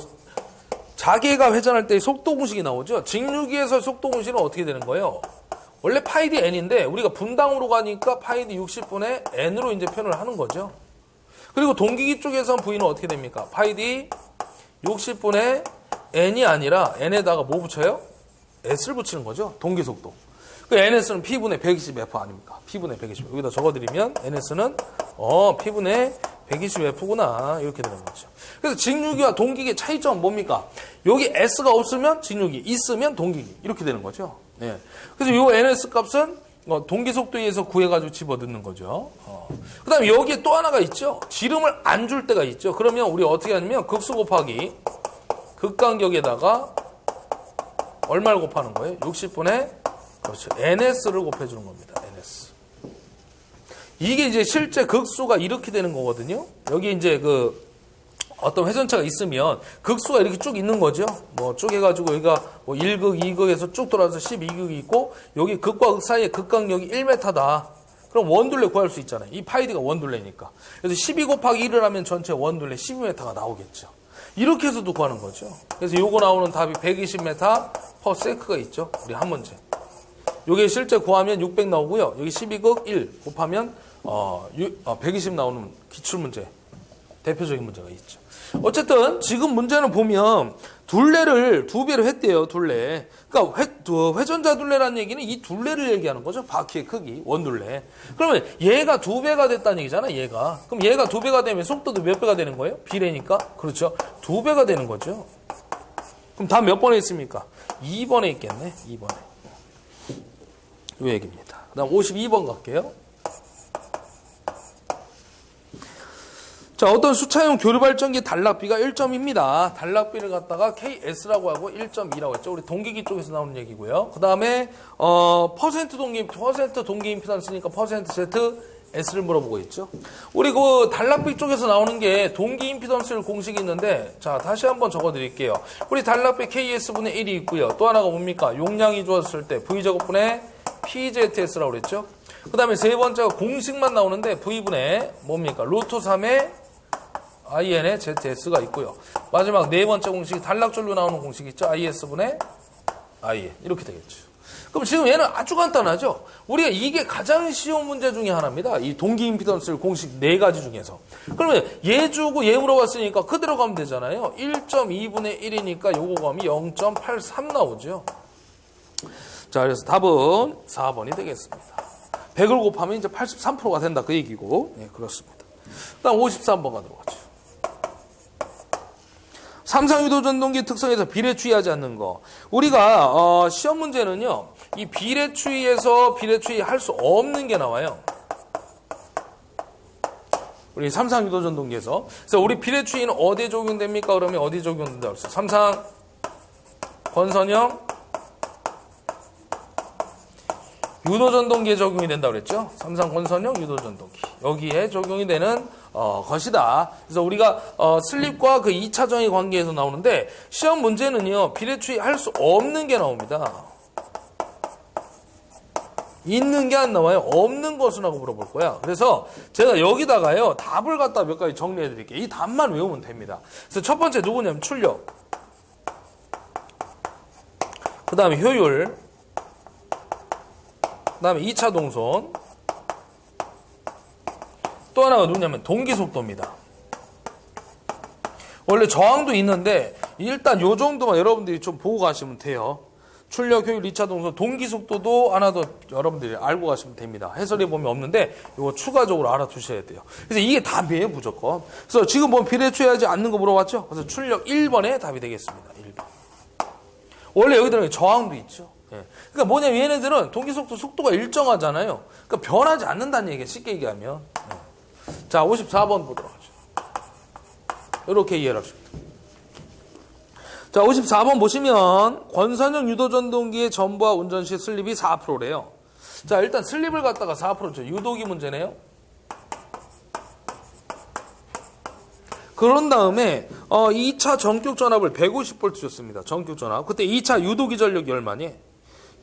자개가 회전할 때 속도 공식이 나오죠. 직류기에서 속도 공식은 어떻게 되는 거예요? 원래 파이 d n인데 우리가 분당으로 가니까 파이 d 60분의 n으로 이제 표현을 하는 거죠. 그리고 동기기 쪽에서는 V는 어떻게 됩니까? 파이 d 60분의 n이 아니라 n에다가 뭐 붙여요? s를 붙이는 거죠. 동기 속도. 그 NS는 P분의 120F 아닙니까? P분의 120F. 여기다 적어드리면 NS는 P분의 120F구나. 이렇게 되는 거죠. 그래서 직류기와 동기기의 차이점은 뭡니까? 여기 S가 없으면 직류기, 있으면 동기기. 이렇게 되는 거죠. 예. 그래서 이 NS 값은 동기 속도에 의해서 구해가지고 집어넣는 거죠. 그 다음에 여기에 또 하나가 있죠. 지름을 안 줄 때가 있죠. 그러면 우리 어떻게 하냐면 극수 곱하기 극간격에다가 얼마를 곱하는 거예요? 60분의 그렇죠. NS를 곱해주는 겁니다. NS. 이게 이제 실제 극수가 이렇게 되는 거거든요. 여기 이제 그 어떤 회전차가 있으면 극수가 이렇게 쭉 있는 거죠. 뭐 쭉 해가지고 여기가 뭐 1극, 2극에서 쭉 돌아서 12극이 있고 여기 극과 극 사이에 극간격이 1m다. 그럼 원둘레 구할 수 있잖아요. 이 파이드가 원둘레니까. 그래서 12 곱하기 1을 하면 전체 원둘레 12m가 나오겠죠. 이렇게 해서도 구하는 거죠. 그래서 요거 나오는 답이 120m per sec가 있죠. 우리 한 문제. 요게 실제 구하면 600 나오고요. 여기 12극 1 곱하면 120 나오는 기출문제. 대표적인 문제가 있죠. 어쨌든 지금 문제는 보면 둘레를 2배로 했대요. 둘레. 그러니까 회전자 둘레라는 얘기는 이 둘레를 얘기하는 거죠. 바퀴의 크기, 원둘레. 그러면 얘가 2배가 됐다는 얘기잖아. 얘가. 그럼 얘가 2배가 되면 속도도 몇 배가 되는 거예요? 비례니까. 그렇죠. 2배가 되는 거죠. 그럼 답 몇 번에 있습니까? 2번에 있겠네. 2번에. 이 얘기입니다. 그 다음 52번 갈게요. 자, 어떤 수차용 교류발전기 단락비가 1점입니다. 단락비를 갖다가 KS라고 하고 1.2라고 했죠. 우리 동기기 쪽에서 나오는 얘기고요. 그 다음에 퍼센트 동기 임피던스니까 퍼센트 Z S를 물어보고 있죠. 우리 그 단락비 쪽에서 나오는 게 동기 임피던스 공식이 있는데, 자, 다시 한번 적어 드릴게요. 우리 단락비 KS분의 1이 있고요. 또 하나가 뭡니까? 용량이 주었을 때 V제곱분의 PZS라고 그랬죠. 그 다음에 세 번째가 공식만 나오는데 V분의 뭡니까? 루트 3의 IN의 ZS가 있고요. 마지막 네 번째 공식이 단락줄로 나오는 공식 있죠. IS분의 IN. 이렇게 되겠죠. 그럼 지금 얘는 아주 간단하죠. 우리가 이게 가장 쉬운 문제 중에 하나입니다. 이 동기 임피던스 공식 네 가지 중에서. 그러면 얘 주고 얘 물어봤으니까 그대로 가면 되잖아요. 1.2분의 1이니까 요거 가면 0.83 나오죠. 자, 그래서 답은 4번이 되겠습니다. 100을 곱하면 이제 83%가 된다. 그 얘기고. 네, 그렇습니다. 그 다음 53번 가도록 하죠. 삼상유도 전동기 특성에서 비례추이하지 않는 거. 우리가 시험 문제는요. 이 비례추이에서 비례추이 할 수 없는 게 나와요. 우리 삼상유도 전동기에서. 그래서 우리 비례추이는 어디에 적용됩니까? 그러면 어디에 적용된다고 했어요? 삼상 권선형 유도전동기에 적용이 된다고 그랬죠? 삼상 권선형 유도전동기. 여기에 적용이 되는 것이다. 그래서 우리가 슬립과 그 2차전의 관계에서 나오는데 시험 문제는요. 비례추이 할 수 없는 게 나옵니다. 있는 게 안 나와요. 없는 것은 하고 물어볼 거야. 그래서 제가 여기다가요. 답을 갖다 몇 가지 정리해 드릴게요. 이 답만 외우면 됩니다. 그래서 첫 번째 누구냐면 출력. 그 다음에 효율. 그 다음에 2차 동선. 또 하나가 누구냐면 동기속도입니다. 원래 저항도 있는데 일단 요 정도만 여러분들이 좀 보고 가시면 돼요. 출력, 효율, 2차 동선, 동기속도도 하나 더 여러분들이 알고 가시면 됩니다. 해설해 보면 없는데 이거 추가적으로 알아두셔야 돼요. 그래서 이게 답이에요, 무조건. 그래서 지금 보면 비례추이하지 않는 거 물어봤죠? 그래서 출력 1번에 답이 되겠습니다. 1번. 원래 여기 들어가면 저항도 있죠. 예. 그러니까 뭐냐면 얘네들은 동기속도 속도가 일정하잖아요. 그러니까 변하지 않는다는 얘기예요. 쉽게 얘기하면. 예. 자, 54번 보도록 하죠. 이렇게 이해를 하십니다. 자, 54번 보시면 권선형 유도전동기의 전부와 운전 시 슬립이 4%래요. 자, 일단 슬립을 갖다가 4%죠. 유도기 문제네요. 그런 다음에 2차 전격 전압을 150V 줬습니다. 전격 전압. 그때 2차 유도기 전력이 얼마니?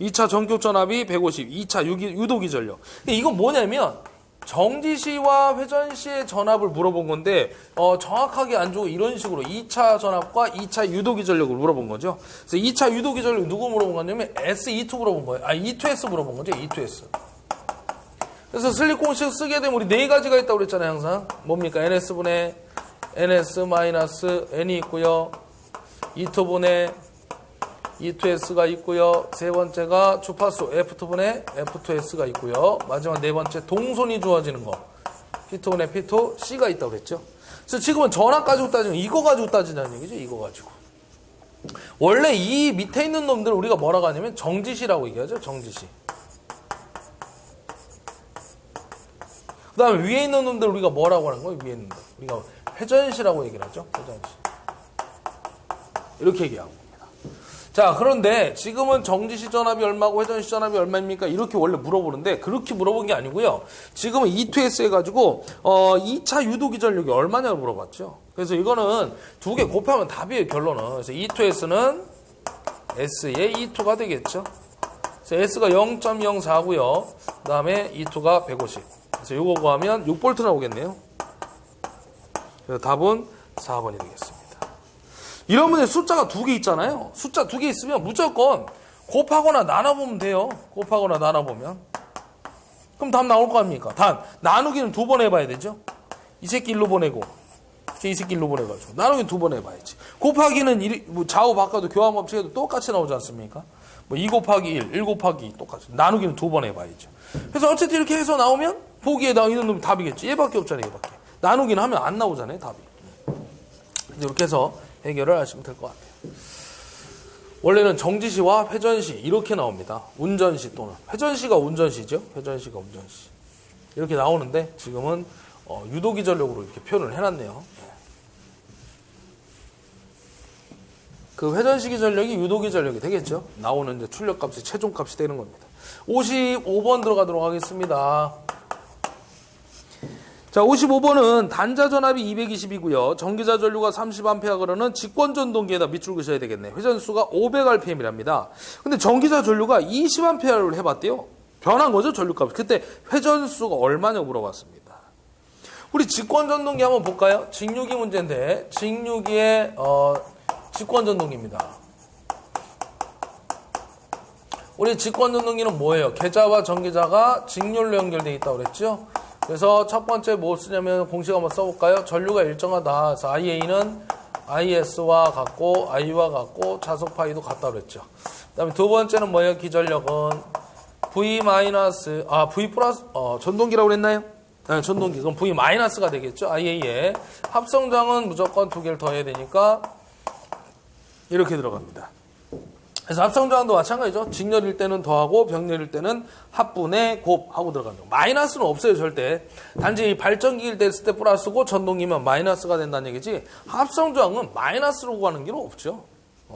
2차 전격 전압이 150, 2차 유도기 전력. 이건 뭐냐면 정지시와 회전시의 전압을 물어본 건데 정확하게 안 주고 이런 식으로 2차 전압과 2차 유도기 전력을 물어본 거죠. 그래서 2차 유도기 전력 누구 물어본 거냐면 SE2 물어본 거예요. E2S 물어본 거죠. E2S. 그래서 슬립 공식 쓰게 되면 우리 네 가지가 있다고 그랬잖아요. 항상. 뭡니까? NS분의 NS-N이 있고요. E2분의 E2S가 있고요. 세 번째가 주파수 F2분의 F2S가 있고요. 마지막 네 번째 동선이 주어지는 거 P2분의 P2, C가 있다고 그랬죠. 그래서 지금은 전압 가지고 따지면 이거 가지고 따지자는 얘기죠. 이거 가지고. 원래 이 밑에 있는 놈들을 우리가 뭐라고 하냐면 정지시라고 얘기하죠. 정지시. 그 다음에 위에 있는 놈들 우리가 뭐라고 하는 거예요? 위에 있는 놈들. 우리가 회전시라고 얘기를 하죠. 회전시. 이렇게 얘기하고. 자, 그런데 지금은 정지시 전압이 얼마고 회전시 전압이 얼마입니까? 이렇게 원래 물어보는데 그렇게 물어본 게 아니고요. 지금은 E2S 해가지고 2차 유도기 전력이 얼마냐고 물어봤죠. 그래서 이거는 두 개 곱하면 답이에요, 결론은. 그래서 E2S는 S의 E2가 되겠죠. 그래서 S가 0.04고요. 그 다음에 E2가 150. 그래서 이거 구하면 6V 나오겠네요. 그래서 답은 4번이 되겠습니다. 이러면 숫자가 두 개 있잖아요. 숫자 두 개 있으면 무조건 곱하거나 나눠보면 돼요. 곱하거나 나눠보면. 그럼 답 나올 거 아닙니까? 단, 나누기는 두 번 해봐야 되죠. 이 새끼 일로 보내고, 이 새끼 일로 보내가지고. 나누기는 두 번 해봐야지. 곱하기는 뭐 좌우 바꿔도 교환 법칙에도 똑같이 나오지 않습니까? 뭐 2 곱하기 1 곱하기 2 똑같이. 나누기는 두 번 해봐야죠. 그래서 어쨌든 이렇게 해서 나오면 보기에 나오는 놈이 답이겠지. 얘밖에 없잖아요, 얘밖에. 나누기는 하면 안 나오잖아요, 답이. 이렇게 해서 해결을 하시면 될 것 같아요. 원래는 정지시와 회전시 이렇게 나옵니다. 운전시 또는 회전시가 운전시죠. 회전시가 운전시 이렇게 나오는데 지금은 유도기 전력으로 이렇게 표현을 해놨네요. 그 회전시기 전력이 유도기 전력이 되겠죠. 나오는 이제 출력값이 최종값이 되는 겁니다. 55번 들어가도록 하겠습니다. 자, 55번은 단자 전압이 220이고요. 전기자 전류가 30A 그러는 직권전동기에다 밑줄 그셔야 되겠네. 회전수가 500rpm이랍니다. 근데 전기자 전류가 20A를 해봤대요. 변한 거죠, 전류값. 그때 회전수가 얼마냐고 물어봤습니다. 우리 직권전동기 한번 볼까요? 직류기 문제인데 직류기의 직권전동기입니다. 우리 직권전동기는 뭐예요? 계자와 전기자가 직렬로 연결되어 있다고 그랬죠? 그래서 첫 번째 뭐 쓰냐면 공식 한번 써볼까요? 전류가 일정하다. 그래서 IA는 IS와 같고 I와 같고 자속 파이도 같다 그랬죠. 그 다음에 두 번째는 뭐예요? 기전력은 V 플러스 전동기라고 그랬나요? 네, 전동기. 그럼 V 마이너스가 되겠죠. IA에 합성장은 무조건 두 개를 더해야 되니까 이렇게 들어갑니다. 그래서 합성저항도 마찬가지죠. 직렬일 때는 더하고 병렬일 때는 합분의 곱하고 들어갑니다. 마이너스는 없어요, 절대. 단지 발전기일 때 했을 때 플러스고 전동기면 마이너스가 된다는 얘기지 합성저항은 마이너스로 구하는 길은 없죠.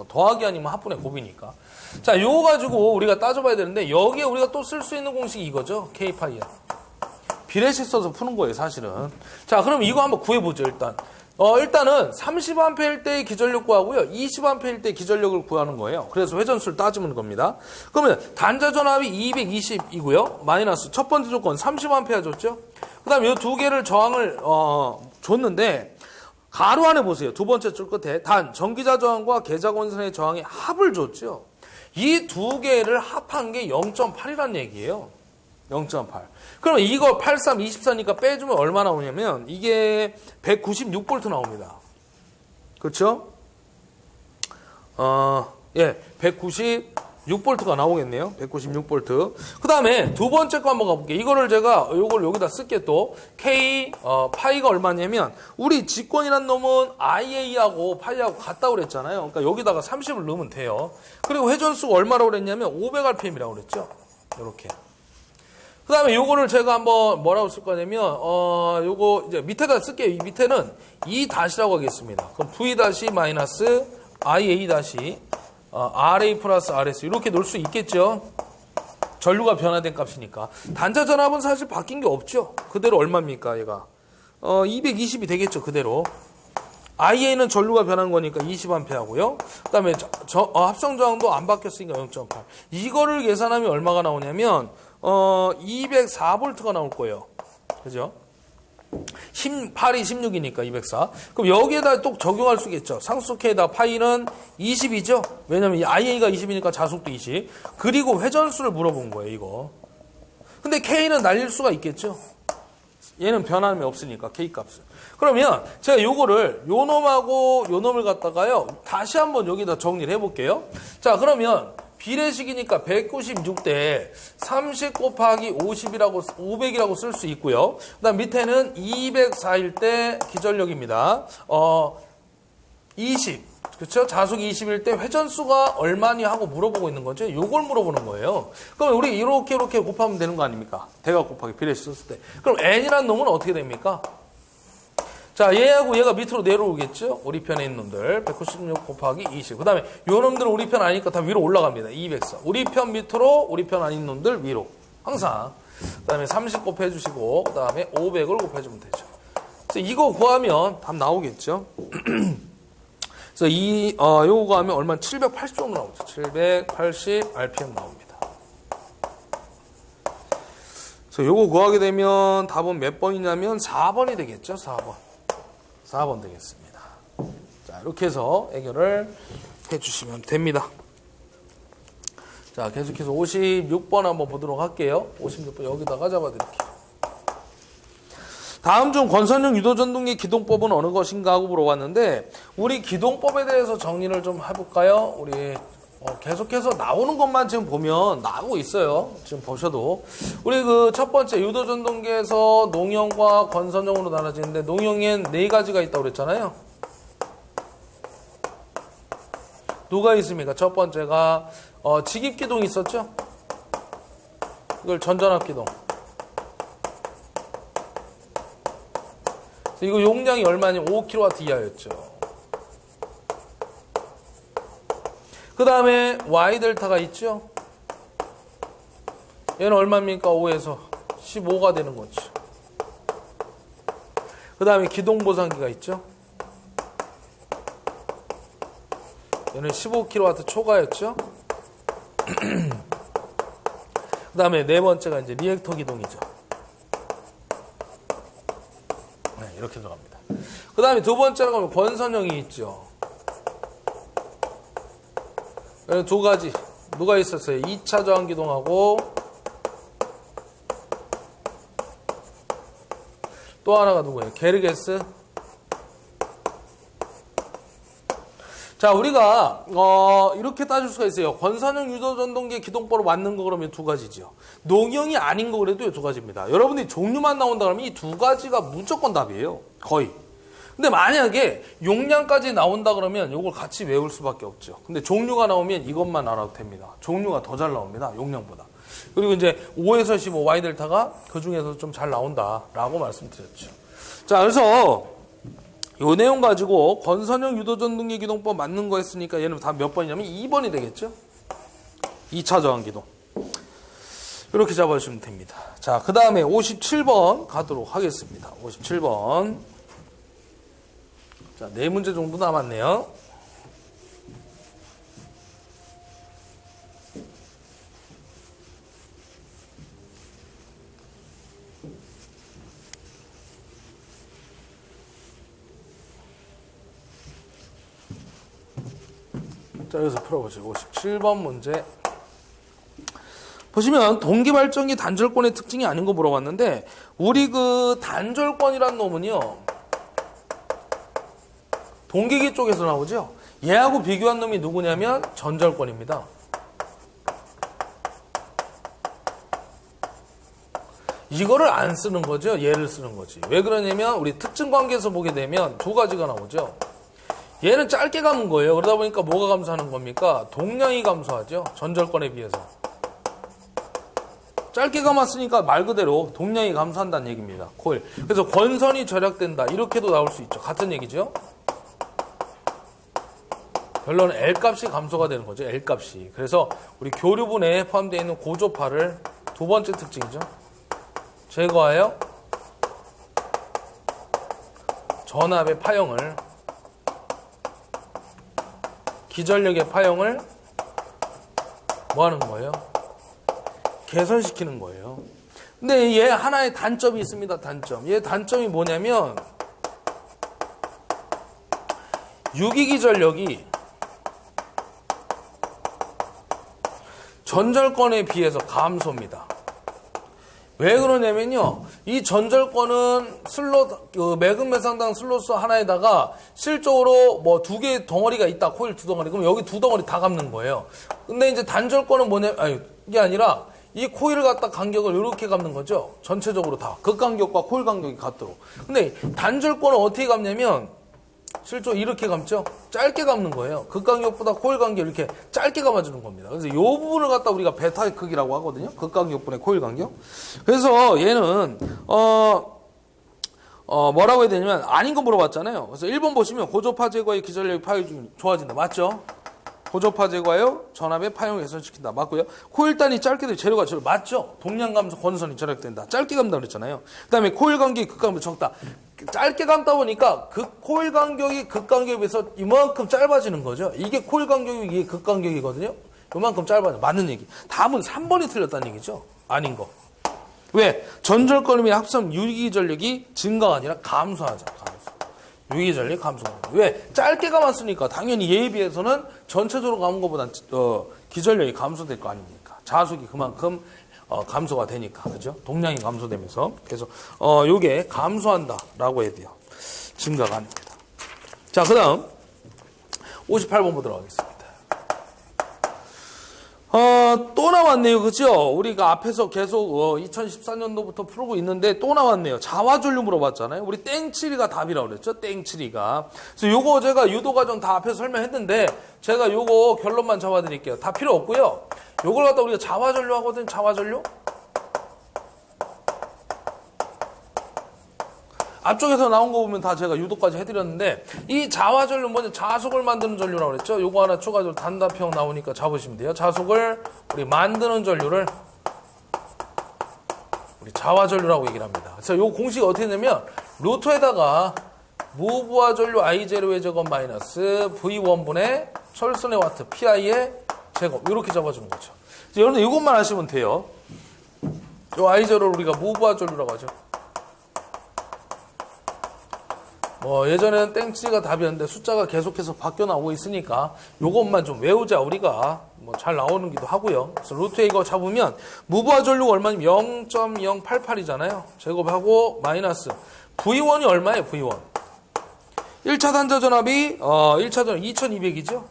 더하기 아니면 합분의 곱이니까. 자, 요거 가지고 우리가 따져봐야 되는데 여기에 우리가 또 쓸 수 있는 공식이 이거죠. K파이야. 비례식 써서 푸는 거예요, 사실은. 자, 그럼 이거 한번 구해보죠, 일단. 일단은 30A일 때의 기전력 구하고요. 20A일 때의 기전력을 구하는 거예요. 그래서 회전수를 따지는 겁니다. 그러면 단자 전압이 220이고요. 마이너스 첫 번째 조건 30A 줬죠. 그 다음에 이 두 개를 저항을 줬는데 가로 안에 보세요. 두 번째 줄 끝에 단 전기자 저항과 계자 권선의 저항의 합을 줬죠. 이 두 개를 합한 게 0.8이란 얘기예요. 0.8. 그럼 이거 83, 24니까 빼주면 얼마 나오냐면 이게 196V 나옵니다. 그렇죠? 196V가 나오겠네요. 196V. 그 다음에 두 번째 거 한번 가볼게요. 이거를 제가 요걸 여기다 쓸게 또. K, 파이가 얼마냐면 우리 직권이란 놈은 IA하고 파이하고 같다고 그랬잖아요. 그러니까 여기다가 30을 넣으면 돼요. 그리고 회전수가 얼마라고 그랬냐면 500rpm이라고 그랬죠. 이렇게. 그 다음에 요거를 제가 한번 뭐라고 쓸 거냐면, 요거 이제 밑에다 쓸게요. 이 밑에는 E 다시라고 하겠습니다. 그럼 V 다시 마이너스 IA 다시, RA 플러스 RS 이렇게 놓을 수 있겠죠. 전류가 변화된 값이니까. 단자 전압은 사실 바뀐 게 없죠. 그대로 얼마입니까, 얘가? 220이 되겠죠, 그대로. IA는 전류가 변한 거니까 20A 하고요. 그 다음에 합성 저항도 안 바뀌었으니까 0.8. 이거를 계산하면 얼마가 나오냐면, 204V가 나올 거예요. 그죠? 8이 16이니까 204. 그럼 여기에다 또 적용할 수 있겠죠. 상수 K에다 파이는 20이죠? 왜냐면 이 IA가 20이니까 자속도 20. 그리고 회전수를 물어본 거예요, 이거. 근데 K는 날릴 수가 있겠죠? 얘는 변함이 없으니까, K 값을. 그러면 제가 요거를 요 놈하고 요 놈을 갖다가요, 다시 한번 여기다 정리를 해볼게요. 자, 그러면 비례식이니까 196대 30 곱하기 500이라고 쓸 수 있고요. 그 다음 밑에는 204일 때 기전력입니다. 20. 그렇죠? 자속이 20일 때 회전수가 얼마니 하고 물어보고 있는 거죠. 요걸 물어보는 거예요. 그럼 우리 이렇게 곱하면 되는 거 아닙니까? 대각 곱하기 비례식 썼을 때. 그럼 n이라는 놈은 어떻게 됩니까? 자, 얘하고 얘가 밑으로 내려오겠죠? 우리 편에 있는 놈들. 196 곱하기 20. 그 다음에 요 놈들은 우리 편 아니니까 다 위로 올라갑니다. 204. 우리 편 밑으로, 우리 편 아닌 놈들 위로. 항상. 그 다음에 30 곱해주시고, 그 다음에 500을 곱해주면 되죠. 그래서 이거 구하면 답 나오겠죠? 그래서 요거 구하면 얼마 780 정도 나오죠. 780 RPM 나옵니다. 그래서 요거 구하게 되면 답은 몇 번이냐면 4번이 되겠죠? 4번 되겠습니다. 자, 이렇게 해서 해결을 해주시면 됩니다. 자, 계속해서 56번 한번 보도록 할게요. 56번 여기다가 잡아드릴게요. 다음 중 권선형 유도전동기 기동법은 어느 것인가 하고 물어봤는데, 우리 기동법에 대해서 정리를 좀 해볼까요? 우리 계속해서 나오는 것만 지금 보면 나오고 있어요. 지금 보셔도. 우리 그 첫 번째 유도전동기에서 농형과 권선형으로 나눠지는데, 농형엔 4가지가 있다고 그랬잖아요. 누가 있습니까? 첫 번째가 직입기동이 있었죠? 이걸 전전압기동. 이거 용량이 얼마냐면 5kW 이하였죠. 그 다음에 Y 델타가 있죠. 얘는 얼마입니까? 5에서 15가 되는 거죠. 그 다음에 기동보상기가 있죠. 얘는 15kW 초과였죠. 그 다음에 네 번째가 이제 리액터 기동이죠. 네, 이렇게 들어갑니다. 그 다음에 두 번째로 가면 권선형이 있죠. 두 가지 누가 있었어요? 2차 저항기동하고 또 하나가 누구예요? 게르게스. 자, 우리가 이렇게 따질 수가 있어요. 권선형 유도전동기 기동법으로 맞는 거 그러면 두 가지죠. 농형이 아닌 거 그래도 두 가지입니다. 여러분들이 종류만 나온다 그러면 이 두 가지가 무조건 답이에요. 거의. 근데 만약에 용량까지 나온다 그러면 이걸 같이 외울 수밖에 없죠. 근데 종류가 나오면 이것만 알아도 됩니다. 종류가 더 잘 나옵니다. 용량보다. 그리고 이제 5에서 15 Y 델타가 그 중에서 좀 잘 나온다라고 말씀드렸죠. 자, 그래서 요 내용 가지고 권선형 유도전동기 기동법 맞는 거 했으니까 얘는 다 몇 번이냐면 2번이 되겠죠. 2차 저항기동. 이렇게 잡아주시면 됩니다. 자, 그 다음에 57번 가도록 하겠습니다. 57번. 자, 4문제 정도 남았네요. 자, 여기서 풀어보죠. 57번 문제. 보시면 동기발전기 단절권의 특징이 아닌 거 물어봤는데, 우리 그 단절권이란 놈은요, 동기기 쪽에서 나오죠. 얘하고 비교한 놈이 누구냐면 전절권입니다. 이거를 안 쓰는 거죠. 얘를 쓰는 거지. 왜 그러냐면 우리 특징 관계에서 보게 되면 두 가지가 나오죠. 얘는 짧게 감은 거예요. 그러다 보니까 뭐가 감소하는 겁니까? 동량이 감소하죠. 전절권에 비해서. 짧게 감았으니까 말 그대로 동량이 감소한다는 얘기입니다. 코일. 그래서 권선이 절약된다. 이렇게도 나올 수 있죠. 같은 얘기죠. 결론은 L값이 감소가 되는 거죠. L값이. 그래서 우리 교류분에 포함되어 있는 고조파를 두 번째 특징이죠. 제거하여 전압의 파형을, 기전력의 파형을 뭐 하는 거예요? 개선시키는 거예요. 근데 얘 하나의 단점이 있습니다. 단점. 얘 단점이 뭐냐면 유기기전력이 전절권에 비해서 감소입니다. 왜 그러냐면요, 이 전절권은 슬롯, 매금 매상당 슬롯 하나에다가 실적으로 뭐 두 개의 덩어리가 있다. 코일 두 덩어리. 그럼 여기 두 덩어리 다 감는 거예요. 근데 이제 단절권은 이게 아니라 이 코일을 갖다 간격을 이렇게 감는 거죠. 전체적으로 다. 극간격과 코일 간격이 같도록. 근데 단절권은 어떻게 감냐면 실제로 이렇게 감죠? 짧게 감는 거예요. 극간격보다 코일 간격 이렇게 짧게 감아주는 겁니다. 그래서 이 부분을 갖다 우리가 베타의 크기라고 하거든요. 극간격분의 코일 간격. 그래서 얘는 뭐라고 해야 되냐면 아닌 거 물어봤잖아요. 그래서 1번 보시면 고조파 제거의 기전력이 파형이 좋아진다. 맞죠? 고조파 제거하여 전압의 파형을 개선시킨다. 맞고요. 코일 단위 짧게 되면 재료가 절로 맞죠? 동량 감소 권선이 절약된다. 짧게 감다 그랬잖아요. 그 다음에 코일 간격이 극간격이 적다. 짧게 감다 보니까 그 코일 간격이 극간격에 비해서 이만큼 짧아지는 거죠. 이게 코일 간격이 이게 극간격이거든요. 이만큼 짧아져. 맞는 얘기. 답은 3번이 틀렸다는 얘기죠. 아닌 거. 왜? 전절권 및 합성 유기전력이 증가가 아니라 감소하죠. 감소. 유기전력 감소합니다. 왜? 짧게 감았으니까 당연히 얘에 비해서는 전체적으로 감은 것보다 기전력이 감소될 거 아닙니까? 자속이 그만큼 감소가 되니까. 그죠? 동량이 감소되면서. 그래서 요게 감소한다라고 해야 돼요. 증가가 아닙니다. 자, 그다음 58번 보도록 하겠습니다. 또 나왔네요. 그죠? 우리가 앞에서 계속 2014년도부터 풀고 있는데 또 나왔네요. 자화전류 물어봤잖아요. 우리 땡칠이가 답이라고 그랬죠? 땡칠이가. 그래서 요거 제가 유도과정 다 앞에서 설명했는데 제가 요거 결론만 잡아드릴게요. 다 필요 없고요. 요걸 갖다 우리가 자화전류 하거든요. 자화전류. 앞쪽에서 나온 거 보면 다 제가 유도까지 해드렸는데 이 자화전류 먼저 자속을 만드는 전류라고 그랬죠. 요거 하나 추가적으로 단답형 나오니까 잡으시면 돼요. 자속을 우리 만드는 전류를 우리 자화전류라고 얘기를 합니다. 그래서 요 공식이 어떻게 되냐면 루트에다가 무부하 전류 I0의 제곱 마이너스 V1분의 철선의 와트 PI의 제곱 이렇게 잡아주는 거죠. 여러분 이것만 하시면 돼요. 요 I0를 우리가 무부하 전류라고 하죠. 예전에는 땡치가 답이었는데 숫자가 계속해서 바뀌어 나오고 있으니까 요것만 좀 외우자 우리가 잘 나오는 기도 하고요. 그래서 루트에 이거 잡으면 무부하 전류가 얼마냐면 0.088이잖아요. 제곱하고 마이너스 V1이 얼마예요? V1 1차 단자 전압이 1차 전압 2200이죠.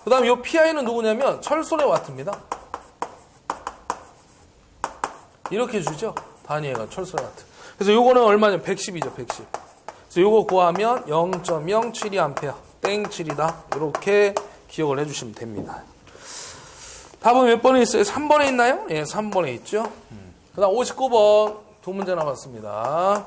그 다음 요 PI는 누구냐면 철선의 와트입니다. 이렇게 주죠. 단위가 철선의 와트. 그래서 요거는 얼마냐면 110이죠. 110. 그래서 요거 구하면 0.072A 땡7이다. 이렇게 기억을 해주시면 됩니다. 답은 몇 번에 있어요? 3번에 있나요? 예, 3번에 있죠. 그 다음 59번 두 문제 남았습니다.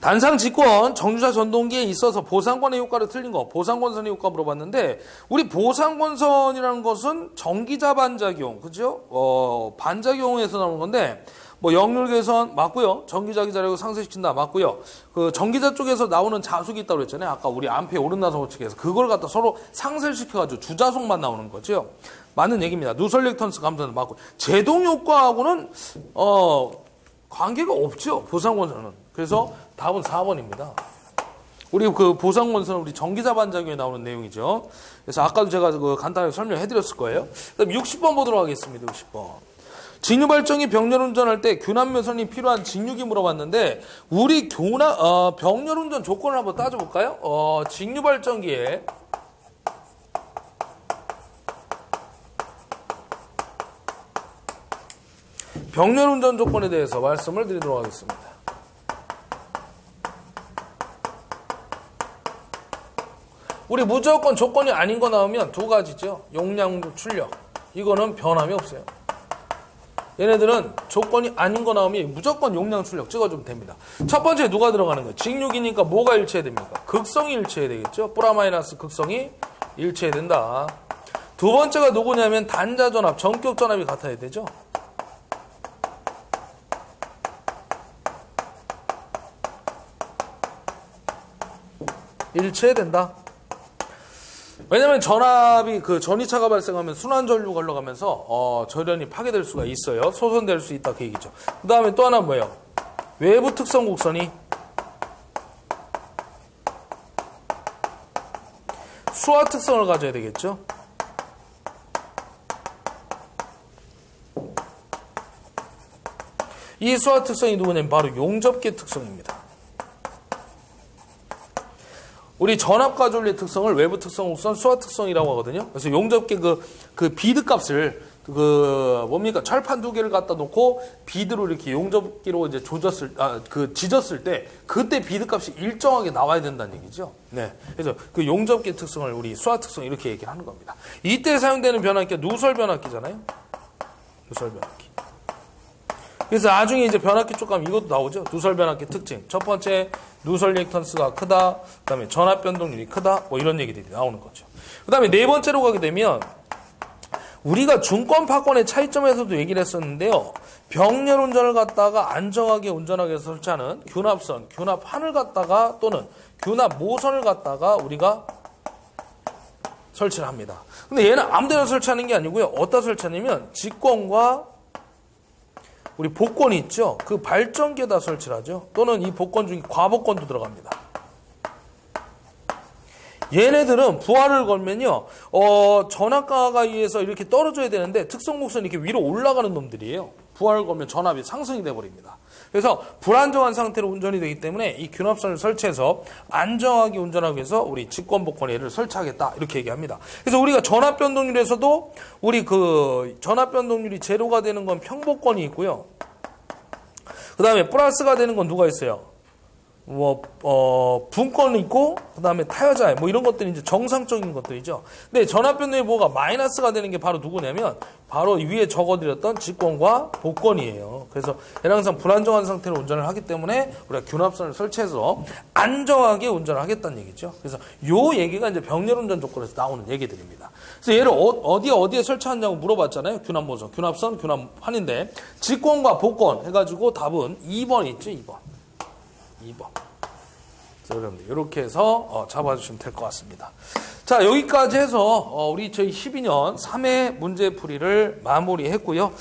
단상 직권 정주자 전동기에 있어서 보상권의 효과를 틀린 거, 보상권선의 효과 물어봤는데, 우리 보상권선이라는 것은 전기자 반작용, 그죠? 반작용에서 나오는 건데, 뭐 역률 개선 맞고요. 전기자 기자력을 상쇄시킨다 맞고요. 그 전기자 쪽에서 나오는 자속이 있다고 그랬잖아요. 아까 우리 암페 오른나서 측에서 그걸 갖다 서로 상쇄시켜가지고 주자속만 나오는 거죠. 맞는 얘기입니다. 누설 렉턴스 감소는 맞고, 제동 효과하고는 관계가 없죠. 보상권선은. 그래서 답은 4번입니다. 우리 그 보상권선은 우리 전기자 반작용에 나오는 내용이죠. 그래서 아까도 제가 그 간단하게 설명해 드렸을 거예요. 그다음 60번 보도록 하겠습니다. 60번. 직류 발전기 병렬 운전할 때 균합 묘선이 필요한 직류기 물어봤는데, 우리 병렬 운전 조건을 한번 따져볼까요? 직류 발전기에 병렬 운전 조건에 대해서 말씀을 드리도록 하겠습니다. 우리 무조건 조건이 아닌 거 나오면 두 가지죠. 용량, 출력. 이거는 변함이 없어요. 얘네들은 조건이 아닌 거 나오면 무조건 용량, 출력 찍어주면 됩니다. 첫 번째 누가 들어가는 거예요? 직류기니까 뭐가 일치해야 됩니까? 극성이 일치해야 되겠죠. 플라마이너스 극성이 일치해야 된다. 두 번째가 누구냐면 단자전압, 전격전압이 같아야 되죠. 일치해야 된다. 왜냐면 전압이 그 전이차가 발생하면 순환전류가 흘러가면서 절연이 파괴될 수가 있어요. 소선될 수 있다 그 얘기죠. 그 다음에 또 하나 뭐예요? 외부 특성 곡선이 수화 특성을 가져야 되겠죠. 이 수화 특성이 누구냐면 바로 용접계 특성입니다. 우리 전압과 전류의 특성을 외부 특성 곡선 수화 특성이라고 하거든요. 그래서 용접계 그 비드 값을 뭡니까? 철판 두 개를 갖다 놓고 비드로 이렇게 용접기로 이제 지졌을 때 그때 비드 값이 일정하게 나와야 된다는 얘기죠. 네. 그래서 그 용접계 특성을 우리 수화 특성 이렇게 얘기를 하는 겁니다. 이때 사용되는 변압기가 누설 변압기잖아요. 누설 변압기. 그래서 나중에 이제 변압기 쪽 가면 이것도 나오죠. 누설 변압기 특징. 첫 번째, 누설 리액턴스가 크다. 그 다음에 전압 변동률이 크다. 뭐 이런 얘기들이 나오는 거죠. 그 다음에 네 번째로 가게 되면, 우리가 중권, 파권의 차이점에서도 얘기를 했었는데요. 병렬 운전을 갖다가 안정하게 운전하기 위해서 설치하는 균합선, 균합판을 갖다가 또는 균합 모선을 갖다가 우리가 설치를 합니다. 근데 얘는 아무 데나 설치하는 게 아니고요. 어디다 설치하냐면 직권과 우리 복권이 있죠. 그 발전기에다 설치를 하죠. 또는 이 복권 중에 과복권도 들어갑니다. 얘네들은 부하를 걸면요, 전압가에 의해서 이렇게 떨어져야 되는데 특성 곡선이 이렇게 위로 올라가는 놈들이에요. 부하를 걸면 전압이 상승이 돼버립니다. 그래서 불안정한 상태로 운전이 되기 때문에 이 균합선을 설치해서 안정하게 운전하기 위해서 우리 직권, 복권에 얘를 설치하겠다 이렇게 얘기합니다. 그래서 우리가 전압 변동률에서도 우리 그 전압 변동률이 제로가 되는 건 평복권이 있고요. 그 다음에 플러스가 되는 건 누가 있어요? 분권이 있고, 그 다음에 타여자에, 뭐 이런 것들이 이제 정상적인 것들이죠. 근데 전압 변동의 뭐가 마이너스가 되는 게 바로 누구냐면, 바로 위에 적어드렸던 직권과 복권이에요. 그래서 얘는 항상 불안정한 상태로 운전을 하기 때문에 우리가 균합선을 설치해서 안정하게 운전을 하겠다는 얘기죠. 그래서 요 얘기가 이제 병렬 운전 조건에서 나오는 얘기들입니다. 그래서 얘를 어디에 설치하냐고 물어봤잖아요. 균합모선, 균합선, 균합판인데, 직권과 복권 해가지고 답은 2번 있죠, 2번. 그래서 여러분들 이렇게 해서 잡아주시면 될 것 같습니다. 자, 여기까지 해서 우리 저희 12년 3회 문제풀이를 마무리했고요.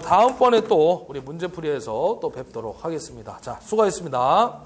다음번에 또 우리 문제풀이에서 또 뵙도록 하겠습니다. 자, 수고하셨습니다.